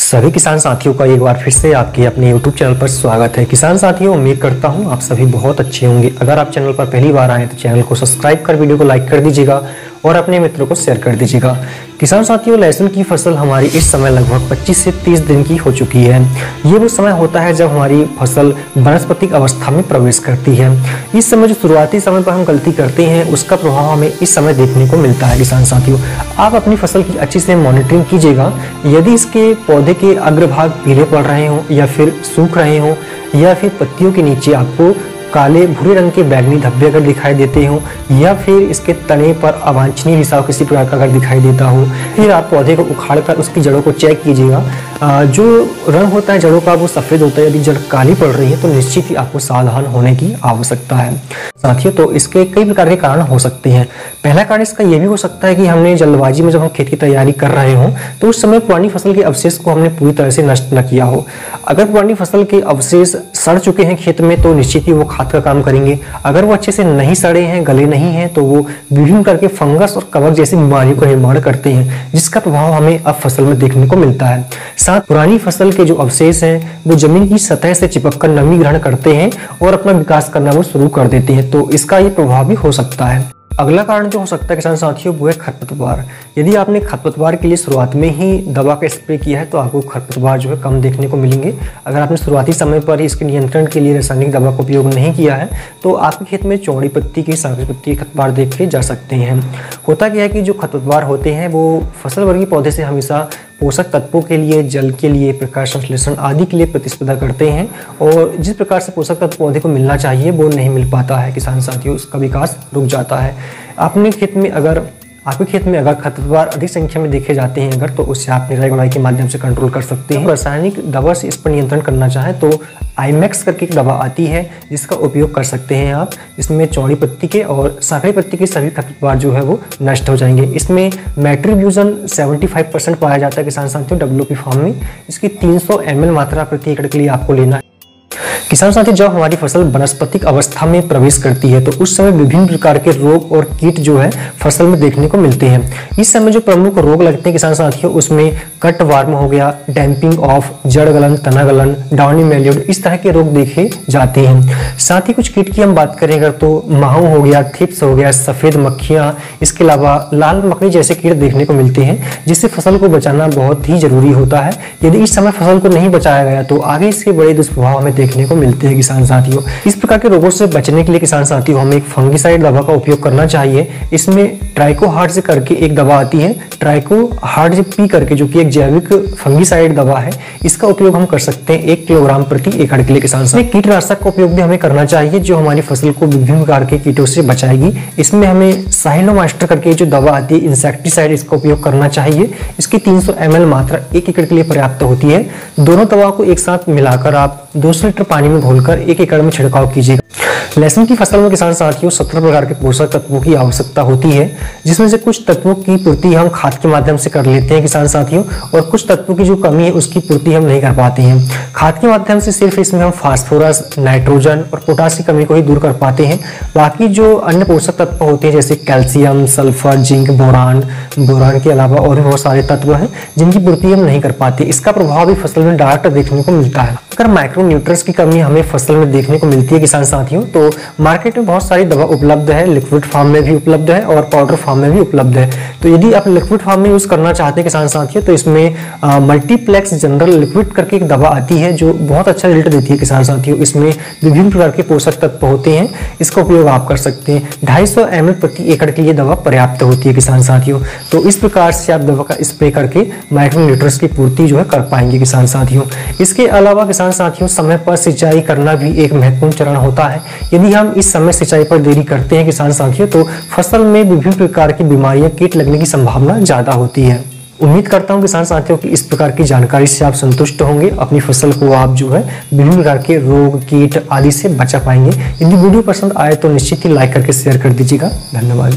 सभी किसान साथियों का एक बार फिर से आपके अपने YouTube चैनल पर स्वागत है। किसान साथियों, उम्मीद करता हूं आप सभी बहुत अच्छे होंगे। अगर आप चैनल पर पहली बार आए तो चैनल को सब्सक्राइब कर वीडियो को लाइक कर दीजिएगा और अपने मित्रों को शेयर कर दीजिएगा। किसान साथियों, लहसुन की फसल हमारी इस समय लगभग 25 से 30 दिन की हो चुकी है। ये वो समय होता है जब हमारी फसल वानस्पतिक अवस्था में प्रवेश करती है। इस समय जो शुरुआती समय पर हम गलती करते हैं उसका प्रभाव हमें इस समय देखने को मिलता है। किसान साथियों, आप अपनी फसल की अच्छी से मॉनिटरिंग कीजिएगा। यदि इसके पौधे के अग्रभाग पीले पड़ रहे हों या फिर सूख रहे हों या फिर पत्तियों के नीचे आपको काले भूरे रंग के बैंगनी धब्बे अगर दिखाई देते हो या फिर इसके तने पर अवांछनीय रिसाव किसी प्रकार का अगर दिखाई देता हो, फिर आप पौधे को उखाड़कर उसकी जड़ों को चेक कीजिएगा। जो रंग होता है जड़ों का वो सफ़ेद होता है। यदि जड़ काली पड़ रही है तो निश्चित ही आपको सावधान होने की आवश्यकता है। साथियों, तो इसके कई प्रकार के कारण हो सकते हैं। पहला कारण इसका ये भी हो सकता है कि हमने जल्दबाजी में जब हम खेत की तैयारी कर रहे हों तो उस समय पुरानी फसल के अवशेष को हमने पूरी तरह से नष्ट न किया हो। अगर पुरानी फसल के अवशेष सड़ चुके हैं खेत में तो निश्चित ही वो खाद का काम करेंगे। अगर वो अच्छे से नहीं सड़े हैं, गले नहीं हैं, तो वो विभिन्न करके फंगस और कवक जैसी बीमारियों का निर्माण करते हैं, जिसका प्रभाव हमें अब फसल में देखने को मिलता है। साथ पुरानी फसल के जो अवशेष हैं वो जमीन की सतह से चिपककर नमी ग्रहण करते हैं और अपना विकास करना वो शुरू कर देते हैं, तो इसका ये प्रभाव भी हो सकता है। अगला कारण जो हो सकता है किसान साथियों वो है खरपतवार। यदि आपने खरपतवार के लिए शुरुआत में ही दवा का स्प्रे किया है तो आपको खरपतवार जो है कम देखने को मिलेंगे। अगर आपने शुरुआती समय पर ही इसके नियंत्रण के लिए रासायनिक दवा का उपयोग नहीं किया है तो आपके खेत में चौड़ी पत्ती की, सांकड़ी पत्ती के खरपतवार देख के जा सकते हैं। होता क्या है कि जो खरपतवार होते हैं वो फसल वर्गीय पौधे से हमेशा पोषक तत्वों के लिए, जल के लिए, प्रकाश संश्लेषण आदि के लिए प्रतिस्पर्धा करते हैं और जिस प्रकार से पोषक तत्व पौधे को मिलना चाहिए वो नहीं मिल पाता है। किसान साथियों, उसका विकास रुक जाता है। आपके खेत में अगर खरपतवार अधिक संख्या में देखे जाते हैं अगर, तो उससे आप निराई गुड़ाई के माध्यम से कंट्रोल कर सकते हैं। रासायनिक दवा से इस पर नियंत्रण करना चाहें तो आईमैक्स करके एक दवा आती है जिसका उपयोग कर सकते हैं आप। इसमें चौड़ी पत्ती के और सांकड़ी पत्ती के सभी खरपतवार जो है वो नष्ट हो जाएंगे। इसमें मैट्रिब्यूजन 75% पाया जाता है किसान साथियों WP फॉर्म में। इसकी 300 ml मात्रा प्रति एकड़ के लिए आपको लेना है। किसान साथी, जब हमारी फसल वानस्पतिक अवस्था में प्रवेश करती है तो उस समय विभिन्न प्रकार के रोग और कीट जो है फसल में देखने को मिलते हैं। इस समय जो प्रमुख रोग लगते हैं किसान साथियों उसमें कट वार्म हो गया, डैम्पिंग ऑफ, जड़ गलन, तना गलन, डाउनी मेल्यूड, इस तरह के रोग देखे जाते हैं। साथ ही कुछ कीट की हम बात करें अगर तो माहू हो गया, थिप्स हो गया, सफेद मक्खियां, इसके अलावा लाल मकड़ी जैसे कीट देखने को मिलते हैं जिससे फसल को बचाना बहुत ही जरूरी होता है। यदि इस समय फसल को नहीं बचाया गया तो आगे इसके बड़े दुष्प्रभाव हमें देखने को मिलते हैं। किसान साथियों, इस प्रकार के रोगों से बचने के लिए किसान साथियों हमें एक फंगिसाइड दवा का उपयोग करना चाहिए। इसमें ट्राइकोहार्ड करके एक दवा आती है, ट्राइकोहार्ड पी करके, जो कि एक जैविक फंगिसाइड दवा है। इसका उपयोग हम कर सकते हैं 1 किलोग्राम प्रति एकड़ के लिए। किसान साथियों, कीटनाशक का उपयोग भी हमें करना चाहिए जो हमारी फसल को विभिन्न प्रकार के कीटों से बचाएगी। इसमें हमें साइनोमास्टर करके जो दवा आती है इंसेक्टिसाइड, इसका उपयोग करना चाहिए। इसकी 300 ml मात्रा 1 एकड़ के लिए पर्याप्त होती है। दोनों दवा को एक साथ मिलाकर आप 200 लीटर पानी में घोलकर 1 एकड़ में छिड़काव कीजिएगा। लहसुन की फसल में किसान साथियों 17 प्रकार के पोषक तत्वों की आवश्यकता होती है, जिसमें से कुछ तत्वों की पूर्ति हम खाद के माध्यम से कर लेते हैं किसान साथियों, और कुछ तत्वों की जो कमी है उसकी पूर्ति हम नहीं कर पाते हैं। खाद के माध्यम से सिर्फ इसमें हम फास्फोरस, नाइट्रोजन और पोटास की कमी को ही दूर कर पाते हैं। बाकी जो अन्य पोषक तत्व होते हैं जैसे कैल्शियम, सल्फर, जिंक, बोरान के अलावा और भी बहुत सारे तत्व हैं जिनकी पूर्ति हम नहीं कर पाते। इसका प्रभाव भी फसल में डायरेक्ट देखने को मिलता है। अगर माइक्रोन्यूट्रिएंट्स की कमी हमें फसल में देखने को मिलती है किसान साथियों तो मार्केट में बहुत सारी दवा उपलब्ध है, लिक्विड फॉर्म में भी उपलब्ध है और पाउडर फॉर्म में भी उपलब्ध है। तो यदि आप लिक्विड फॉर्म में यूज करना चाहते हैं किसान साथियों तो इसमें मल्टीप्लेक्स जनरल लिक्विड करके एक दवा आती है जो बहुत अच्छा रिजल्ट देती है किसान साथियों। इसमें विभिन्न प्रकार के पोषक तत्व होते हैं, इसका उपयोग आप कर सकते हैं। 250 ml प्रति एकड़ के लिए दवा पर्याप्त होती है किसान साथियों। तो इस प्रकार से आप दवा का स्प्रे करके माइक्रोन्यूट्रिएंट्स की पूर्ति जो है कर पाएंगे किसान साथियों। इसके अलावा किसान साथियों समय पर सिंचाई करना भी एक महत्वपूर्ण चरण होता है। यदि हम इस समय सिंचाई पर देरी करते हैं किसान साथियों तो फसल में विभिन्न प्रकार की बीमारियां, कीट लगने की संभावना ज्यादा होती है। उम्मीद करता हूं किसान साथियों की इस प्रकार की जानकारी से आप संतुष्ट होंगे। अपनी फसल को आप जो है विभिन्न प्रकार के रोग, कीट आदि से बचा पाएंगे। यदि वीडियो पसंद आए तो निश्चित ही लाइक करके शेयर कर दीजिएगा। धन्यवाद।